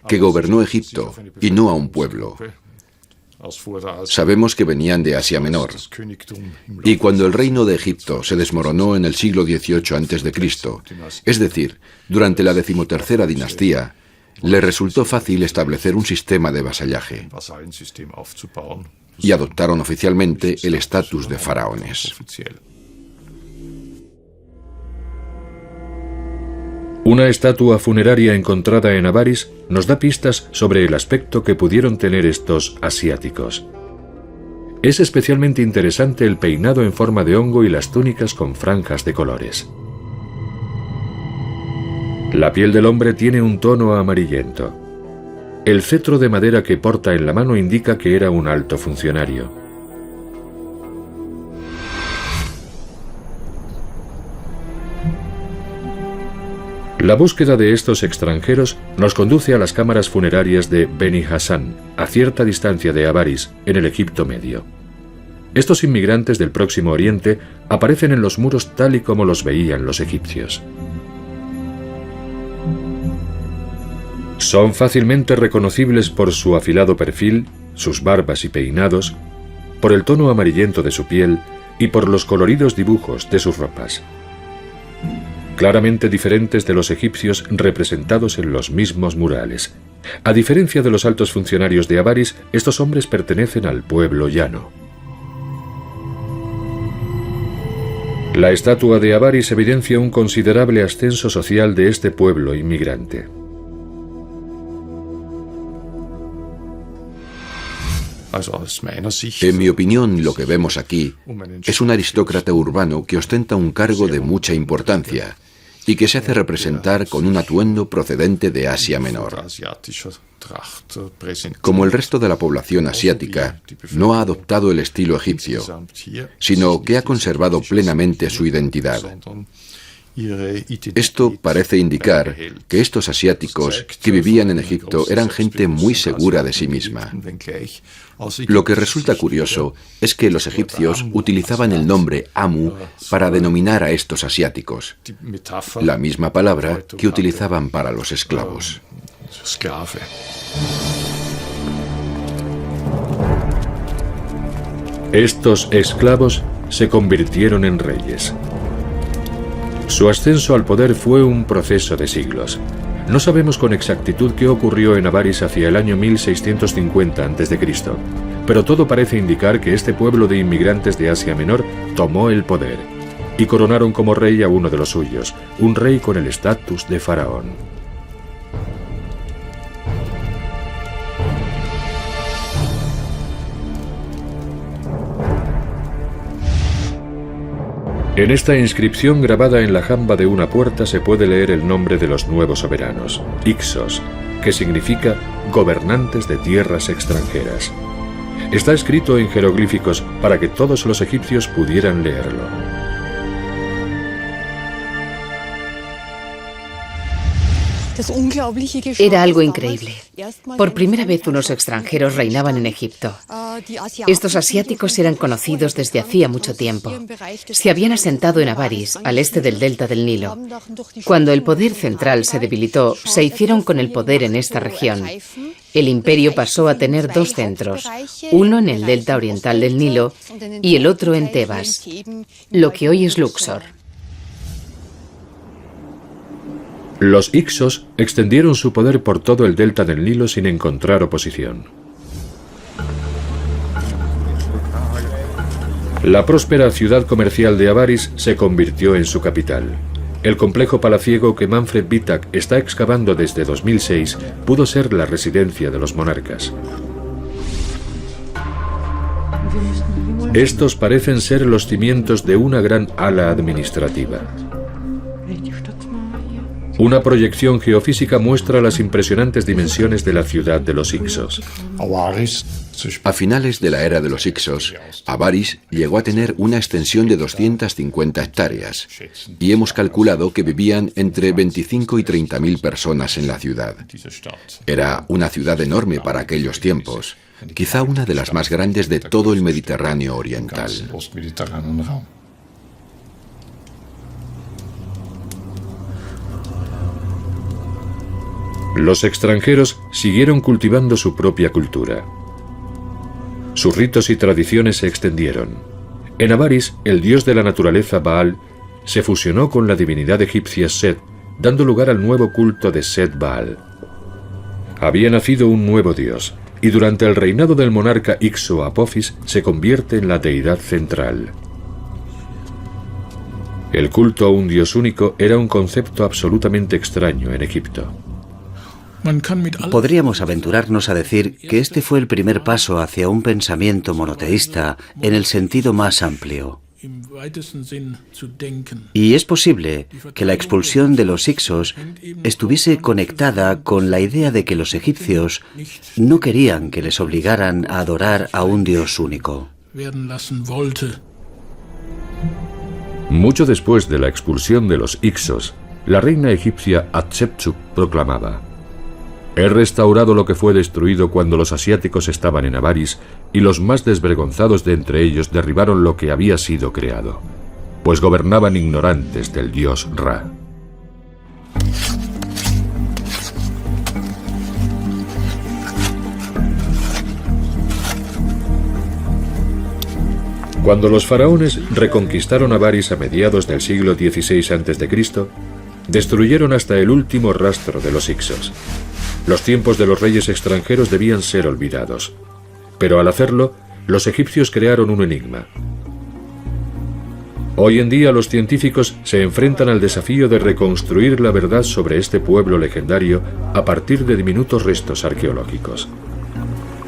que gobernó Egipto y no a un pueblo. Sabemos que venían de Asia Menor. Y cuando el reino de Egipto se desmoronó en el siglo XVIII a.C., es decir, durante la 13ª dinastía, le resultó fácil establecer un sistema de vasallaje y adoptaron oficialmente el estatus de faraones. Una estatua funeraria encontrada en Avaris nos da pistas sobre el aspecto que pudieron tener estos asiáticos. Es especialmente interesante el peinado en forma de hongo y las túnicas con franjas de colores. La piel del hombre tiene un tono amarillento. El cetro de madera que porta en la mano indica que era un alto funcionario. La búsqueda de estos extranjeros nos conduce a las cámaras funerarias de Beni Hassan, a cierta distancia de Avaris, en el Egipto Medio. Estos inmigrantes del Próximo Oriente aparecen en los muros tal y como los veían los egipcios. Son fácilmente reconocibles por su afilado perfil, sus barbas y peinados, por el tono amarillento de su piel y por los coloridos dibujos de sus ropas. Claramente diferentes de los egipcios representados en los mismos murales. A diferencia de los altos funcionarios de Avaris, estos hombres pertenecen al pueblo llano. La estatua de Avaris evidencia un considerable ascenso social de este pueblo inmigrante. En mi opinión, lo que vemos aquí es un aristócrata urbano que ostenta un cargo de mucha importancia y que se hace representar con un atuendo procedente de Asia Menor. Como el resto de la población asiática, no ha adoptado el estilo egipcio, sino que ha conservado plenamente su identidad. Esto parece indicar que estos asiáticos que vivían en Egipto eran gente muy segura de sí misma. Lo que resulta curioso es que los egipcios utilizaban el nombre Amu para denominar a estos asiáticos, la misma palabra que utilizaban para los esclavos. Estos esclavos se convirtieron en reyes. Su ascenso al poder fue un proceso de siglos. No sabemos con exactitud qué ocurrió en Avaris hacia el año 1650 a.C., pero todo parece indicar que este pueblo de inmigrantes de Asia Menor tomó el poder y coronaron como rey a uno de los suyos, un rey con el estatus de faraón. En esta inscripción grabada en la jamba de una puerta se puede leer el nombre de los nuevos soberanos, Ixos, que significa gobernantes de tierras extranjeras. Está escrito en jeroglíficos para que todos los egipcios pudieran leerlo. Era algo increíble. Por primera vez unos extranjeros reinaban en Egipto. Estos asiáticos eran conocidos desde hacía mucho tiempo. Se habían asentado en Avaris, al este del delta del Nilo. Cuando el poder central se debilitó, se hicieron con el poder en esta región. El imperio pasó a tener dos centros, uno en el delta oriental del Nilo y el otro en Tebas, lo que hoy es Luxor. Los Ixos extendieron su poder por todo el delta del Nilo sin encontrar oposición. La próspera ciudad comercial de Avaris se convirtió en su capital. El complejo palaciego que Manfred Wittak está excavando desde 2006 pudo ser la residencia de los monarcas. Estos parecen ser los cimientos de una gran ala administrativa. Una proyección geofísica muestra las impresionantes dimensiones de la ciudad de los Ixos. A finales de la era de los Ixos, Avaris llegó a tener una extensión de 250 hectáreas y hemos calculado que vivían entre 25 y 30.000 personas en la ciudad. Era una ciudad enorme para aquellos tiempos, quizá una de las más grandes de todo el Mediterráneo oriental. Los extranjeros siguieron cultivando su propia cultura. Sus ritos y tradiciones se extendieron. En Avaris, el dios de la naturaleza Baal se fusionó con la divinidad egipcia Set, dando lugar al nuevo culto de Set-Baal. Había nacido un nuevo dios, y durante el reinado del monarca Ixo-Apophis se convierte en la deidad central. El culto a un dios único era un concepto absolutamente extraño en Egipto. Podríamos aventurarnos a decir que este fue el primer paso hacia un pensamiento monoteísta en el sentido más amplio. Y es posible que la expulsión de los Hyksos estuviese conectada con la idea de que los egipcios no querían que les obligaran a adorar a un dios único. Mucho después de la expulsión de los Hyksos, la reina egipcia Hatshepsut proclamaba: «He restaurado lo que fue destruido cuando los asiáticos estaban en Avaris, y los más desvergonzados de entre ellos derribaron lo que había sido creado, pues gobernaban ignorantes del dios Ra». Cuando los faraones reconquistaron Avaris a mediados del siglo XVI a.C., destruyeron hasta el último rastro de los Hyksos. Los tiempos de los reyes extranjeros debían ser olvidados, pero al hacerlo, los egipcios crearon un enigma. Hoy en día los científicos se enfrentan al desafío de reconstruir la verdad sobre este pueblo legendario a partir de diminutos restos arqueológicos.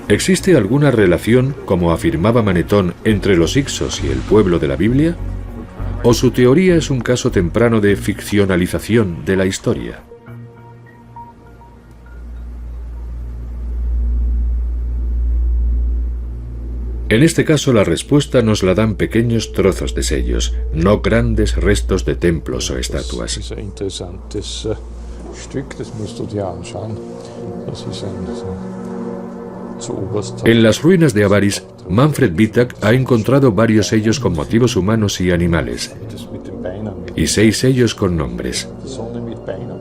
¿Existe alguna relación, como afirmaba Manetón, entre los Hyksos y el pueblo de la Biblia? ¿O su teoría es un caso temprano de ficcionalización de la historia? En este caso la respuesta nos la dan pequeños trozos de sellos, no grandes restos de templos o estatuas. En las ruinas de Avaris, Manfred Wittak ha encontrado varios sellos con motivos humanos y animales, y 6 sellos con nombres.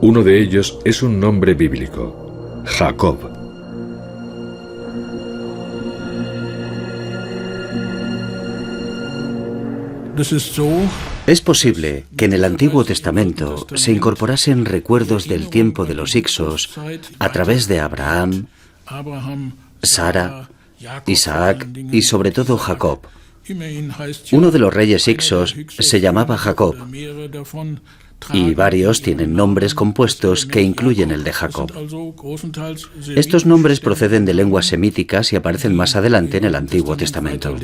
Uno de ellos es un nombre bíblico: Jacob. Es posible que en el Antiguo Testamento se incorporasen recuerdos del tiempo de los Hyksos a través de Abraham, Sara, Isaac y sobre todo Jacob. Uno de los reyes Hyksos se llamaba Jacob, y varios tienen nombres compuestos que incluyen el de Jacob. Estos nombres proceden de lenguas semíticas y aparecen más adelante en el Antiguo Testamento.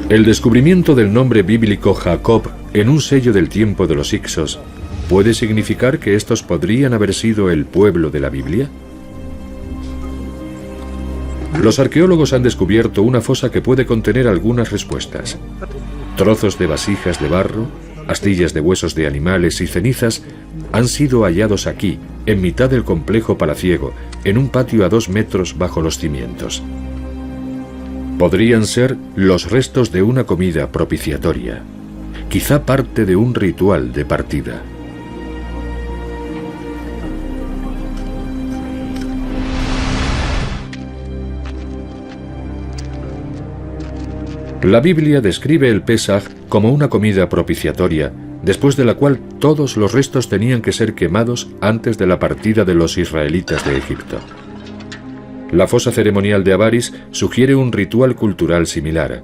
El descubrimiento del nombre bíblico Jacob en un sello del tiempo de los Hyksos ¿puede significar que estos podrían haber sido el pueblo de la Biblia? Los arqueólogos han descubierto una fosa que puede contener algunas respuestas. Trozos de vasijas de barro, astillas de huesos de animales y cenizas han sido hallados aquí, en mitad del complejo palaciego, en un patio a 2 metros bajo los cimientos. Podrían ser los restos de una comida propiciatoria, quizá parte de un ritual de partida. La Biblia describe el Pesaj como una comida propiciatoria, después de la cual todos los restos tenían que ser quemados antes de la partida de los israelitas de Egipto. La fosa ceremonial de Avaris sugiere un ritual cultural similar.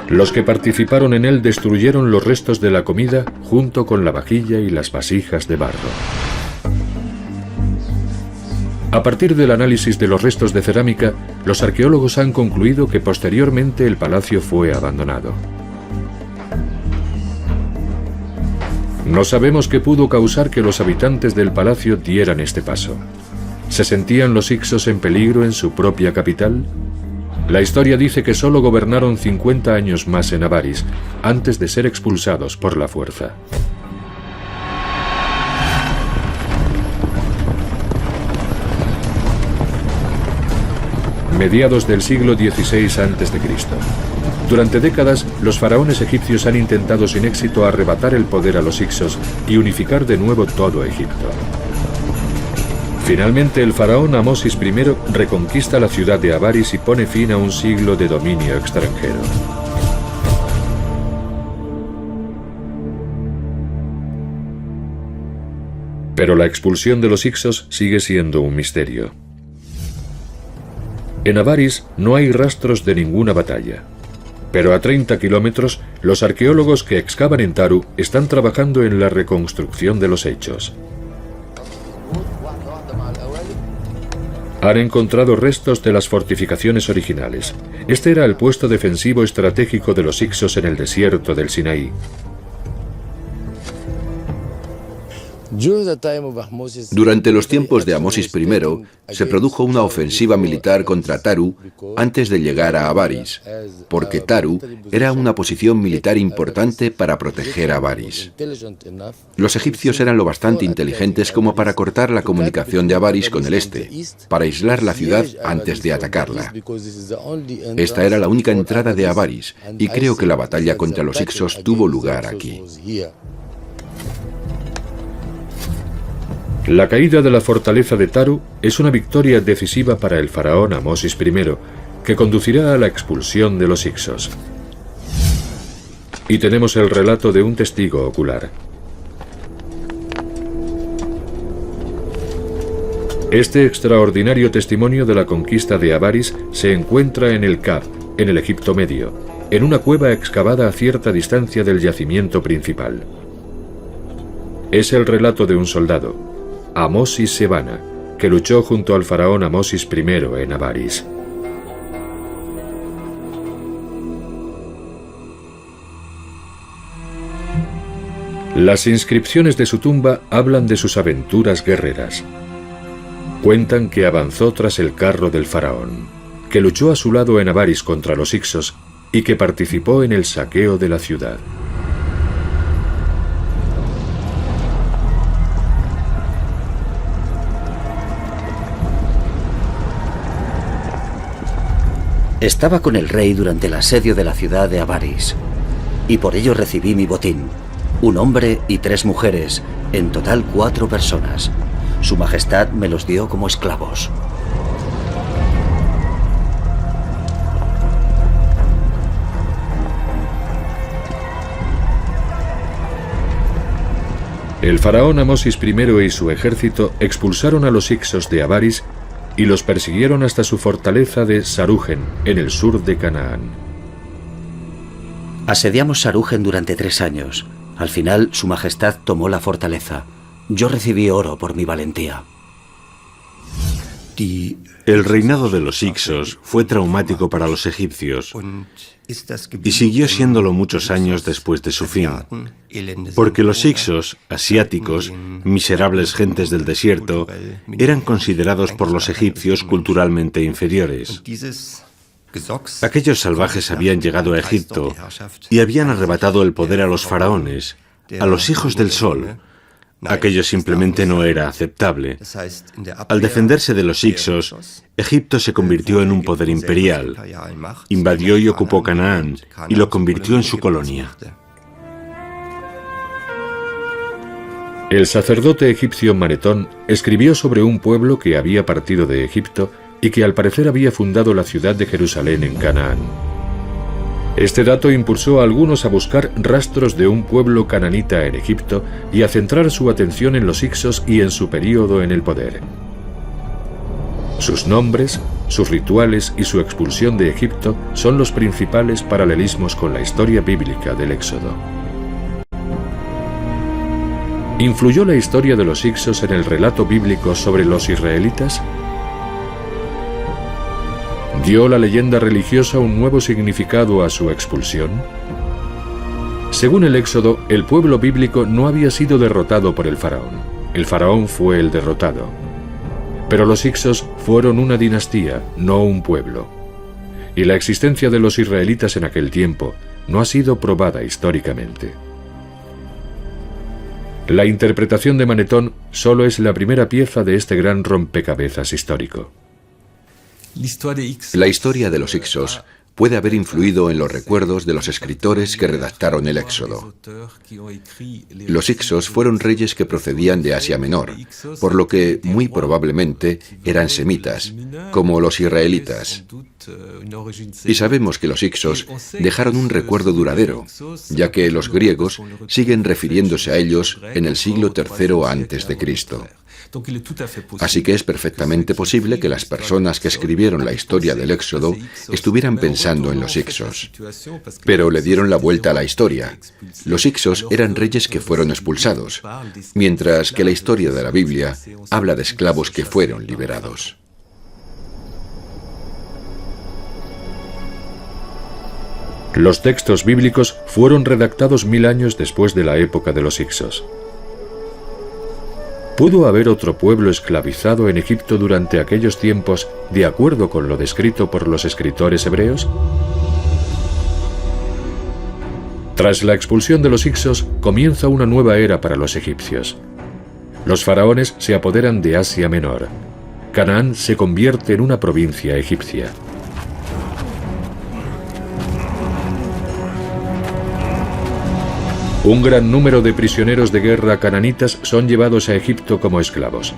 Los que participaron en él destruyeron los restos de la comida junto con la vajilla y las vasijas de barro. A partir del análisis de los restos de cerámica, los arqueólogos han concluido que posteriormente el palacio fue abandonado. No sabemos qué pudo causar que los habitantes del palacio dieran este paso. ¿Se sentían los Hyksos en peligro en su propia capital? La historia dice que solo gobernaron 50 años más en Avaris, antes de ser expulsados por la fuerza. Mediados del siglo XVI a.C. Durante décadas, los faraones egipcios han intentado sin éxito arrebatar el poder a los hicsos y unificar de nuevo todo Egipto. Finalmente, el faraón Amosis I reconquista la ciudad de Avaris y pone fin a un siglo de dominio extranjero. Pero la expulsión de los hicsos sigue siendo un misterio. En Avaris no hay rastros de ninguna batalla. Pero a 30 kilómetros, los arqueólogos que excavan en Taru están trabajando en la reconstrucción de los hechos. Han encontrado restos de las fortificaciones originales. Este era el puesto defensivo estratégico de los hicsos en el desierto del Sinaí. Durante los tiempos de Amosis I, se produjo una ofensiva militar contra Taru antes de llegar a Avaris, porque Taru era una posición militar importante para proteger a Avaris. Los egipcios eran lo bastante inteligentes como para cortar la comunicación de Avaris con el este, para aislar la ciudad antes de atacarla. Esta era la única entrada de Avaris, y creo que la batalla contra los hicsos tuvo lugar aquí. La caída de la fortaleza de Taru es una victoria decisiva para el faraón Amosis I, que conducirá a la expulsión de los hicsos. Y tenemos el relato de un testigo ocular. Este extraordinario testimonio de la conquista de Avaris se encuentra en el Kaf, en el Egipto Medio, en una cueva excavada a cierta distancia del yacimiento principal. Es el relato de un soldado, Amosis Sebana, que luchó junto al faraón Amosis I en Avaris. Las inscripciones de su tumba hablan de sus aventuras guerreras. Cuentan que avanzó tras el carro del faraón, que luchó a su lado en Avaris contra los hicsos y que participó en el saqueo de la ciudad. Estaba con el rey durante el asedio de la ciudad de Avaris, y por ello recibí mi botín, un hombre y 3 mujeres, en total 4 personas. Su Majestad me los dio como esclavos. El faraón Amosis I y su ejército expulsaron a los hicsos de Avaris y los persiguieron hasta su fortaleza de Saruhen, en el sur de Canaán. Asediamos Saruhen durante 3 años. Al final, Su Majestad tomó la fortaleza. Yo recibí oro por mi valentía. El reinado de los hicsos fue traumático para los egipcios y siguió siéndolo muchos años después de su fin, porque los hicsos, asiáticos, miserables gentes del desierto, eran considerados por los egipcios culturalmente inferiores. Aquellos salvajes habían llegado a Egipto y habían arrebatado el poder a los faraones, a los hijos del sol. Aquello simplemente no era aceptable. Al defenderse de los hicsos, Egipto se convirtió en un poder imperial, invadió y ocupó Canaán y lo convirtió en su colonia. El sacerdote egipcio Manetón escribió sobre un pueblo que había partido de Egipto y que al parecer había fundado la ciudad de Jerusalén en Canaán. Este dato impulsó a algunos a buscar rastros de un pueblo cananita en Egipto y a centrar su atención en los hicsos y en su período en el poder. Sus nombres, sus rituales y su expulsión de Egipto son los principales paralelismos con la historia bíblica del Éxodo. ¿Influyó la historia de los hicsos en el relato bíblico sobre los israelitas? ¿Dio la leyenda religiosa un nuevo significado a su expulsión? Según el Éxodo, el pueblo bíblico no había sido derrotado por el faraón fue el derrotado. Pero los hicsos fueron una dinastía, no un pueblo. Y la existencia de los israelitas en aquel tiempo no ha sido probada históricamente. La interpretación de Manetón solo es la primera pieza de este gran rompecabezas histórico. La historia de los hicsos puede haber influido en los recuerdos de los escritores que redactaron el Éxodo. Los Hyksos fueron reyes que procedían de Asia Menor, por lo que muy probablemente eran semitas, como los israelitas. Y sabemos que los Hyksos dejaron un recuerdo duradero, ya que los griegos siguen refiriéndose a ellos en el siglo III a.C. Así que es perfectamente posible que las personas que escribieron la historia del Éxodo estuvieran pensando en los Hyksos. Pero le dieron la vuelta a la historia. Los Hyksos eran reyes que fueron expulsados, mientras que la historia de la Biblia habla de esclavos que fueron liberados. Los textos bíblicos fueron redactados 1000 años después de la época de los Hyksos. ¿Pudo haber otro pueblo esclavizado en Egipto durante aquellos tiempos de acuerdo con lo descrito por los escritores hebreos? Tras la expulsión de los Hyksos, comienza una nueva era para los egipcios. Los faraones se apoderan de Asia Menor. Canaán se convierte en una provincia egipcia. Un gran número de prisioneros de guerra cananitas son llevados a Egipto como esclavos.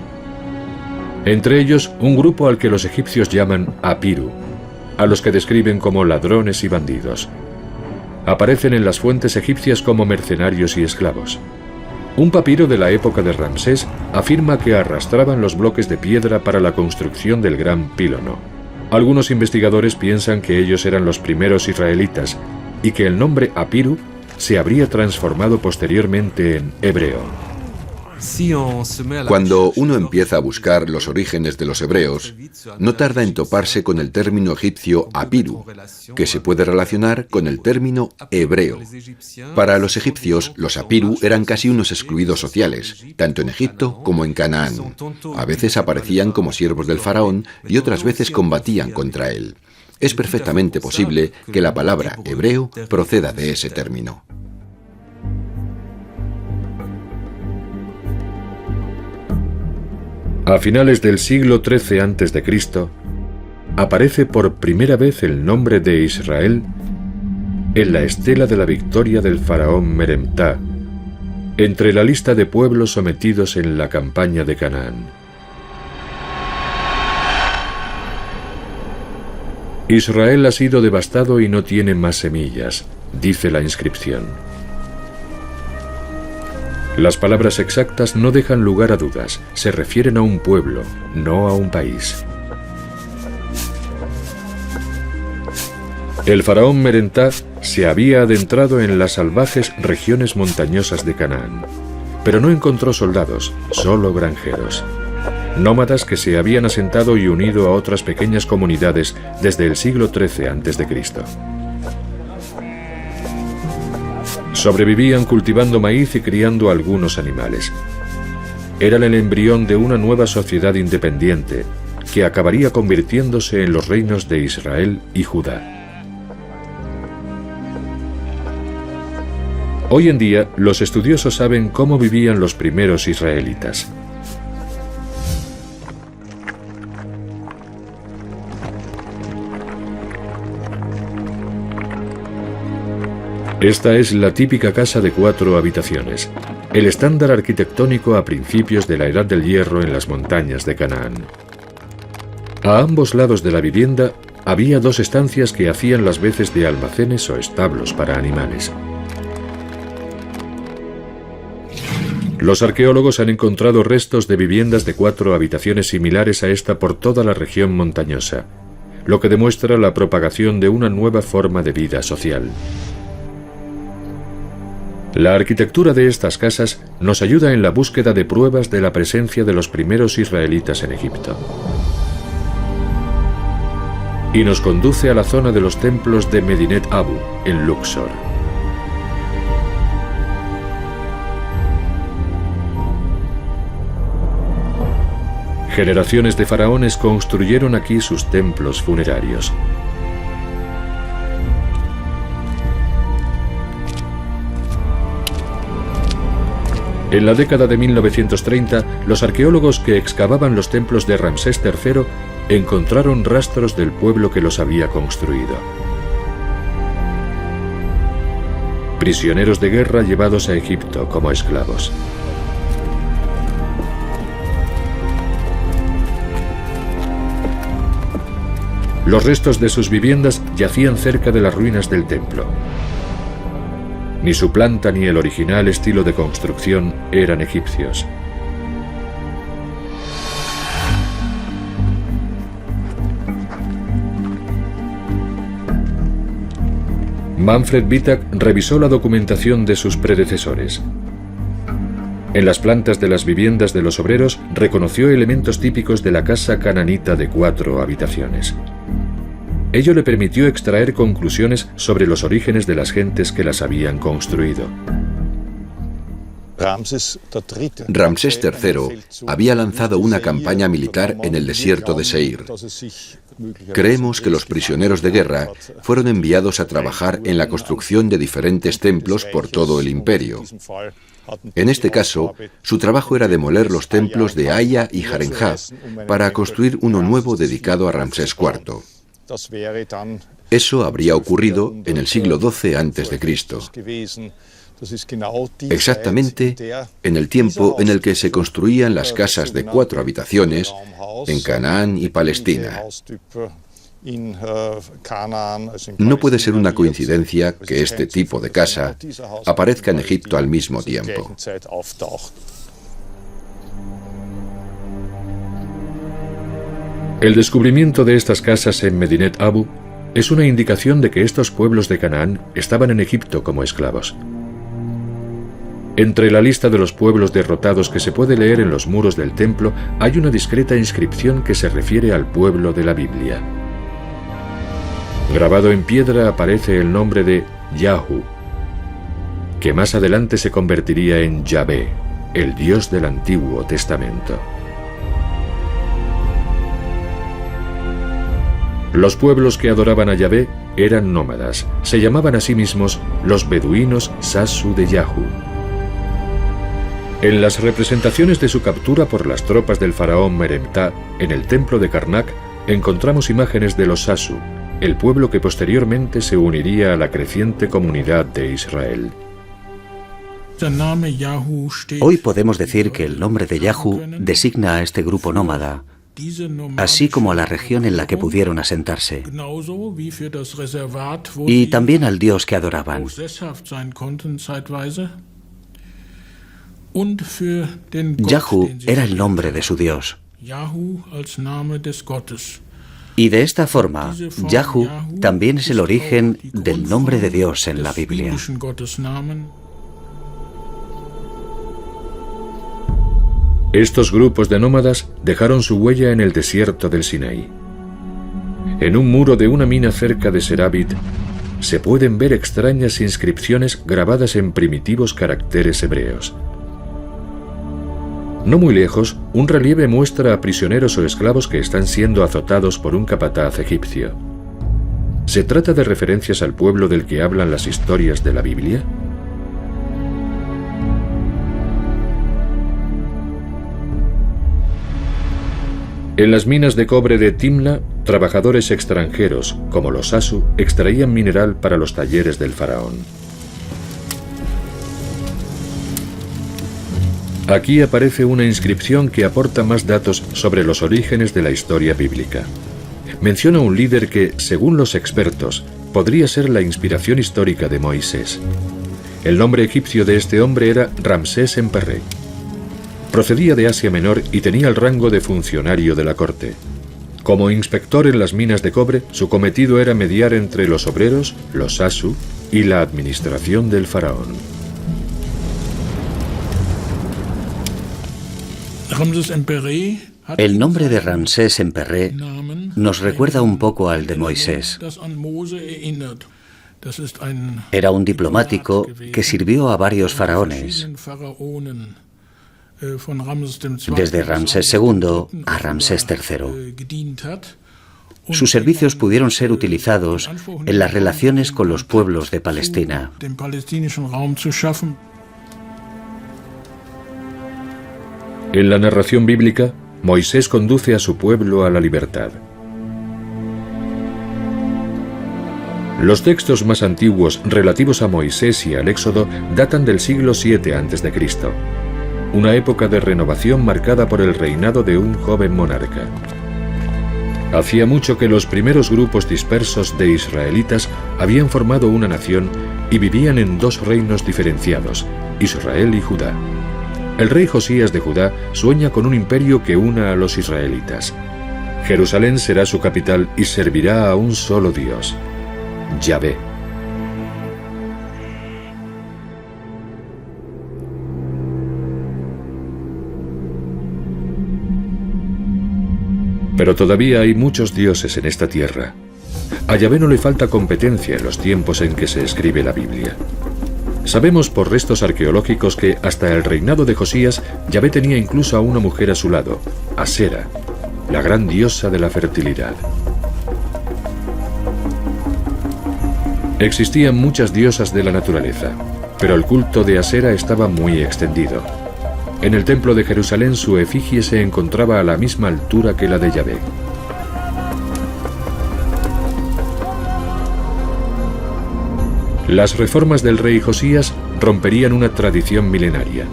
Entre ellos, un grupo al que los egipcios llaman Apiru, a los que describen como ladrones y bandidos. Aparecen en las fuentes egipcias como mercenarios y esclavos. Un papiro de la época de Ramsés afirma que arrastraban los bloques de piedra para la construcción del gran pílono. Algunos investigadores piensan que ellos eran los primeros israelitas y que el nombre Apiru se habría transformado posteriormente en hebreo. Cuando uno empieza a buscar los orígenes de los hebreos, no tarda en toparse con el término egipcio apiru, que se puede relacionar con el término hebreo. Para los egipcios, los apiru eran casi unos excluidos sociales, tanto en Egipto como en Canaán. A veces aparecían como siervos del faraón y otras veces combatían contra él. Es perfectamente posible que la palabra hebreo proceda de ese término. A finales del siglo XIII a.C., aparece por primera vez el nombre de Israel en la estela de la victoria del faraón Meremtá, entre la lista de pueblos sometidos en la campaña de Canaán. Israel ha sido devastado y no tiene más semillas, dice la inscripción. Las palabras exactas no dejan lugar a dudas, se refieren a un pueblo, no a un país. El faraón Meremtá se había adentrado en las salvajes regiones montañosas de Canaán, pero no encontró soldados, solo granjeros. Nómadas que se habían asentado y unido a otras pequeñas comunidades desde el siglo XIII a.C. Sobrevivían cultivando maíz y criando algunos animales. Eran el embrión de una nueva sociedad independiente que acabaría convirtiéndose en los reinos de Israel y Judá. Hoy en día, los estudiosos saben cómo vivían los primeros israelitas. Esta es la típica casa de 4 habitaciones, el estándar arquitectónico a principios de la Edad del Hierro en las montañas de Canaán. A ambos lados de la vivienda había 2 estancias que hacían las veces de almacenes o establos para animales. Los arqueólogos han encontrado restos de viviendas de 4 habitaciones similares a esta por toda la región montañosa, lo que demuestra la propagación de una nueva forma de vida social. La arquitectura de estas casas nos ayuda en la búsqueda de pruebas de la presencia de los primeros israelitas en Egipto. Y nos conduce a la zona de los templos de Medinet Abu, en Luxor. Generaciones de faraones construyeron aquí sus templos funerarios. En la década de 1930, los arqueólogos que excavaban los templos de Ramsés III encontraron rastros del pueblo que los había construido. prisioneros de guerra llevados a Egipto como esclavos. Los restos de sus viviendas yacían cerca de las ruinas del templo. Ni su planta ni el original estilo de construcción eran egipcios. Manfred Wittak revisó la documentación de sus predecesores. En las plantas de las viviendas de los obreros reconoció elementos típicos de la casa cananita de 4 habitaciones. Ello le permitió extraer conclusiones sobre los orígenes de las gentes que las habían construido. Ramsés III había lanzado una campaña militar en el desierto de Seir. Creemos que los prisioneros de guerra fueron enviados a trabajar en la construcción de diferentes templos por todo el imperio. En este caso, su trabajo era demoler los templos de Aya y Jarenjá para construir uno nuevo dedicado a Ramsés IV. Eso habría ocurrido en el siglo XII a.C., exactamente en el tiempo en el que se construían las casas de 4 habitaciones en Canaán y Palestina. No puede ser una coincidencia que este tipo de casa aparezca en Egipto al mismo tiempo. El descubrimiento de estas casas en Medinet Abu es una indicación de que estos pueblos de Canaán estaban en Egipto como esclavos. Entre la lista de los pueblos derrotados que se puede leer en los muros del templo hay una discreta inscripción que se refiere al pueblo de la Biblia. Grabado en piedra aparece el nombre de Yahu, que más adelante se convertiría en Yahvé, el Dios del Antiguo Testamento. Los pueblos que adoraban a Yahvé eran nómadas. Se llamaban a sí mismos los beduinos Sasu de Yahu. En las representaciones de su captura por las tropas del faraón Meremtá en el templo de Karnak encontramos imágenes de los Sasu, el pueblo que posteriormente se uniría a la creciente comunidad de Israel. Hoy podemos decir que el nombre de Yahu designa a este grupo nómada, así como a la región en la que pudieron asentarse, y también al Dios que adoraban. Yahu era el nombre de su Dios. Y de esta forma, Yahu también es el origen del nombre de Dios en la Biblia. Estos grupos de nómadas dejaron su huella en el desierto del Sinaí. En un muro de una mina cerca de Serabit se pueden ver extrañas inscripciones grabadas en primitivos caracteres hebreos. No muy lejos, un relieve muestra a prisioneros o esclavos que están siendo azotados por un capataz egipcio. ¿Se trata de referencias al pueblo del que hablan las historias de la Biblia? En las minas de cobre de Timna, trabajadores extranjeros, como los Sasu, extraían mineral para los talleres del faraón. Aquí aparece una inscripción que aporta más datos sobre los orígenes de la historia bíblica. Menciona un líder que, según los expertos, podría ser la inspiración histórica de Moisés. El nombre egipcio de este hombre era Ramsés Emperré. Procedía de Asia Menor y tenía el rango de funcionario de la corte. Como inspector en las minas de cobre, su cometido era mediar entre los obreros, los Sasu, y la administración del faraón. El nombre de Ramsés Emperré nos recuerda un poco al de Moisés. Era un diplomático que sirvió a varios faraones, desde Ramsés II a Ramsés III. Sus servicios pudieron ser utilizados en las relaciones con los pueblos de Palestina. En la narración bíblica, Moisés conduce a su pueblo a la libertad. Los textos más antiguos relativos a Moisés y al Éxodo datan del siglo VII a.C., una época de renovación marcada por el reinado de un joven monarca. Hacía mucho que los primeros grupos dispersos de israelitas habían formado una nación y vivían en dos reinos diferenciados, Israel y Judá. El rey Josías de Judá sueña con un imperio que una a los israelitas. Jerusalén será su capital y servirá a un solo Dios, Yahvé. Pero todavía hay muchos dioses en esta tierra. A Yahvé no le falta competencia en los tiempos en que se escribe la Biblia. Sabemos por restos arqueológicos que hasta el reinado de Josías, Yahvé tenía incluso a una mujer a su lado, Asera, la gran diosa de la fertilidad. Existían muchas diosas de la naturaleza, pero el culto de Asera estaba muy extendido. En el templo de Jerusalén su efigie se encontraba a la misma altura que la de Yahvé. Las reformas del rey Josías romperían una tradición milenaria,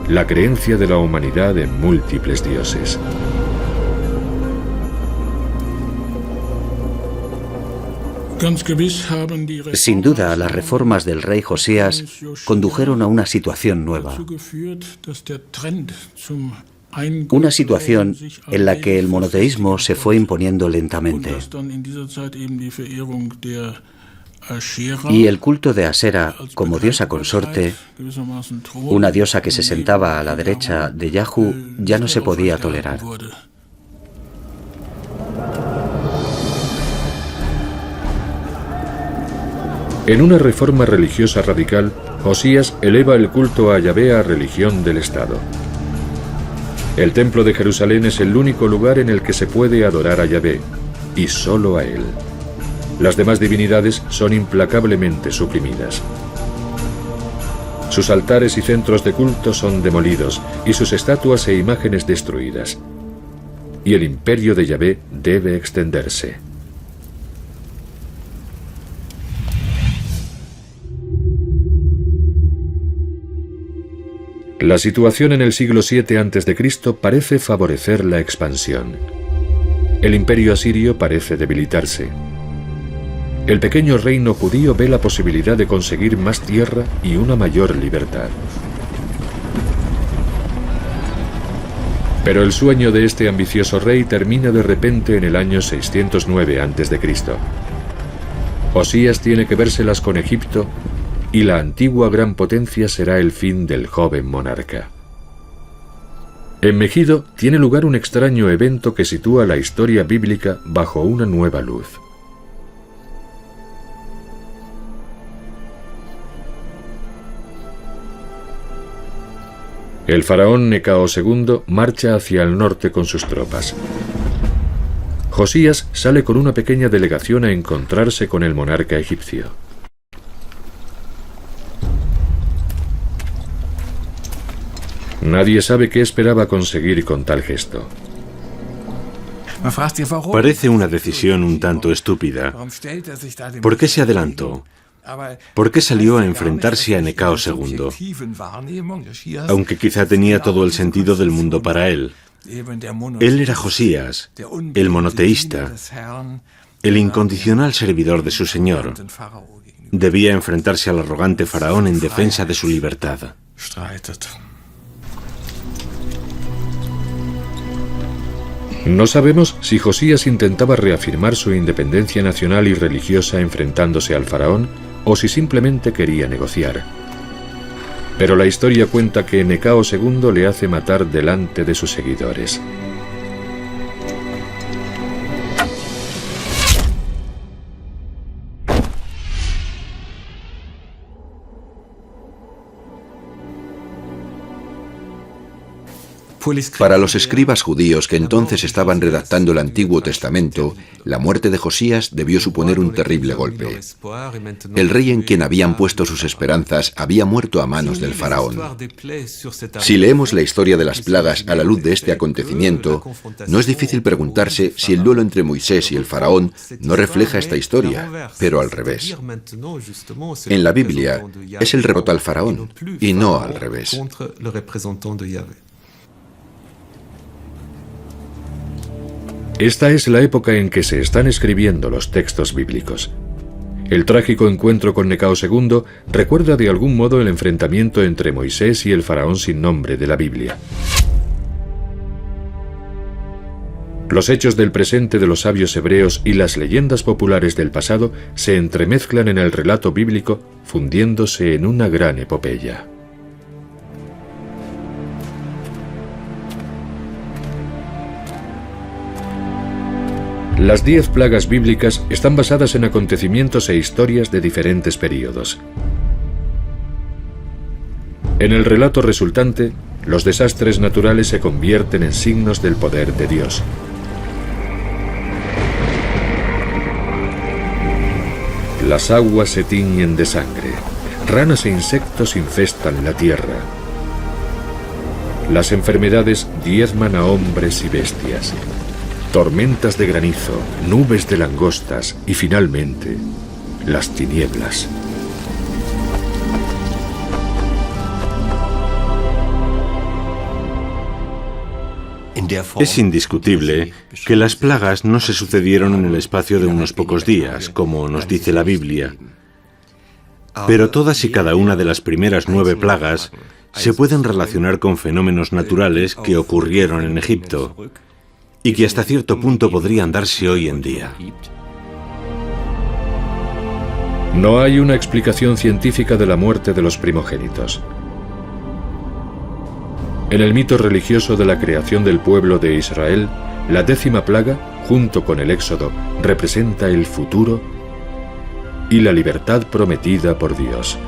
la creencia de la humanidad en múltiples dioses. Sin duda, las reformas del rey Josías condujeron a una situación nueva. Una situación en la que el monoteísmo se fue imponiendo lentamente. Y el culto de Asera como diosa consorte, una diosa que se sentaba a la derecha de Yahu, ya no se podía tolerar. En una reforma religiosa radical, Josías eleva el culto a Yahvé a religión del Estado. El templo de Jerusalén es el único lugar en el que se puede adorar a Yahvé, y solo a él. Las demás divinidades son implacablemente suprimidas. Sus altares y centros de culto son demolidos, y sus estatuas e imágenes destruidas. Y el imperio de Yahvé debe extenderse. La situación en el siglo VII a.C. parece favorecer la expansión. El imperio asirio parece debilitarse. El pequeño reino judío ve la posibilidad de conseguir más tierra y una mayor libertad. Pero el sueño de este ambicioso rey termina de repente en el año 609 a.C. Josías tiene que vérselas con Egipto y la antigua gran potencia será el fin del joven monarca. En Megido tiene lugar un extraño evento que sitúa la historia bíblica bajo una nueva luz. El faraón Necao II marcha hacia el norte con sus tropas. Josías sale con una pequeña delegación a encontrarse con el monarca egipcio. Nadie sabe qué esperaba conseguir con tal gesto. Parece una decisión un tanto estúpida. ¿Por qué se adelantó? ¿Por qué salió a enfrentarse a Necao II? Aunque quizá tenía todo el sentido del mundo para él. Él era Josías, el monoteísta, el incondicional servidor de su señor. Debía enfrentarse al arrogante faraón en defensa de su libertad. No sabemos si Josías intentaba reafirmar su independencia nacional y religiosa enfrentándose al faraón o si simplemente quería negociar. Pero la historia cuenta que Necao II le hace matar delante de sus seguidores. Para los escribas judíos que entonces estaban redactando el Antiguo Testamento, la muerte de Josías debió suponer un terrible golpe. El rey en quien habían puesto sus esperanzas había muerto a manos del faraón. Si leemos la historia de las plagas a la luz de este acontecimiento, no es difícil preguntarse si el duelo entre Moisés y el faraón no refleja esta historia, pero al revés. En la Biblia es el derrota al faraón y no al revés. Esta es la época en que se están escribiendo los textos bíblicos. El trágico encuentro con Necao II recuerda de algún modo el enfrentamiento entre Moisés y el faraón sin nombre de la Biblia. Los hechos del presente de los sabios hebreos y las leyendas populares del pasado se entremezclan en el relato bíblico, fundiéndose en una gran epopeya. Las 10 plagas bíblicas están basadas en acontecimientos e historias de diferentes períodos. En el relato resultante, los desastres naturales se convierten en signos del poder de Dios. Las aguas se tiñen de sangre, ranas e insectos infestan la tierra. Las enfermedades diezman a hombres y bestias. Tormentas de granizo, nubes de langostas y finalmente, las tinieblas. Es indiscutible que las plagas no se sucedieron en el espacio de unos pocos días, como nos dice la Biblia. Pero todas y cada una de las primeras 9 plagas se pueden relacionar con fenómenos naturales que ocurrieron en Egipto y que hasta cierto punto podrían darse hoy en día. No hay una explicación científica de la muerte de los primogénitos. En el mito religioso de la creación del pueblo de Israel, la 10ª plaga, junto con el Éxodo, representa el futuro y la libertad prometida por Dios.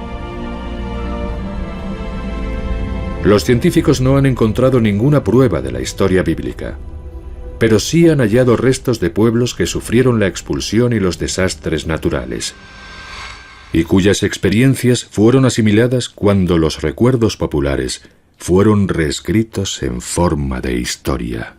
Los científicos no han encontrado ninguna prueba de la historia bíblica, pero sí han hallado restos de pueblos que sufrieron la expulsión y los desastres naturales, y cuyas experiencias fueron asimiladas cuando los recuerdos populares fueron reescritos en forma de historia.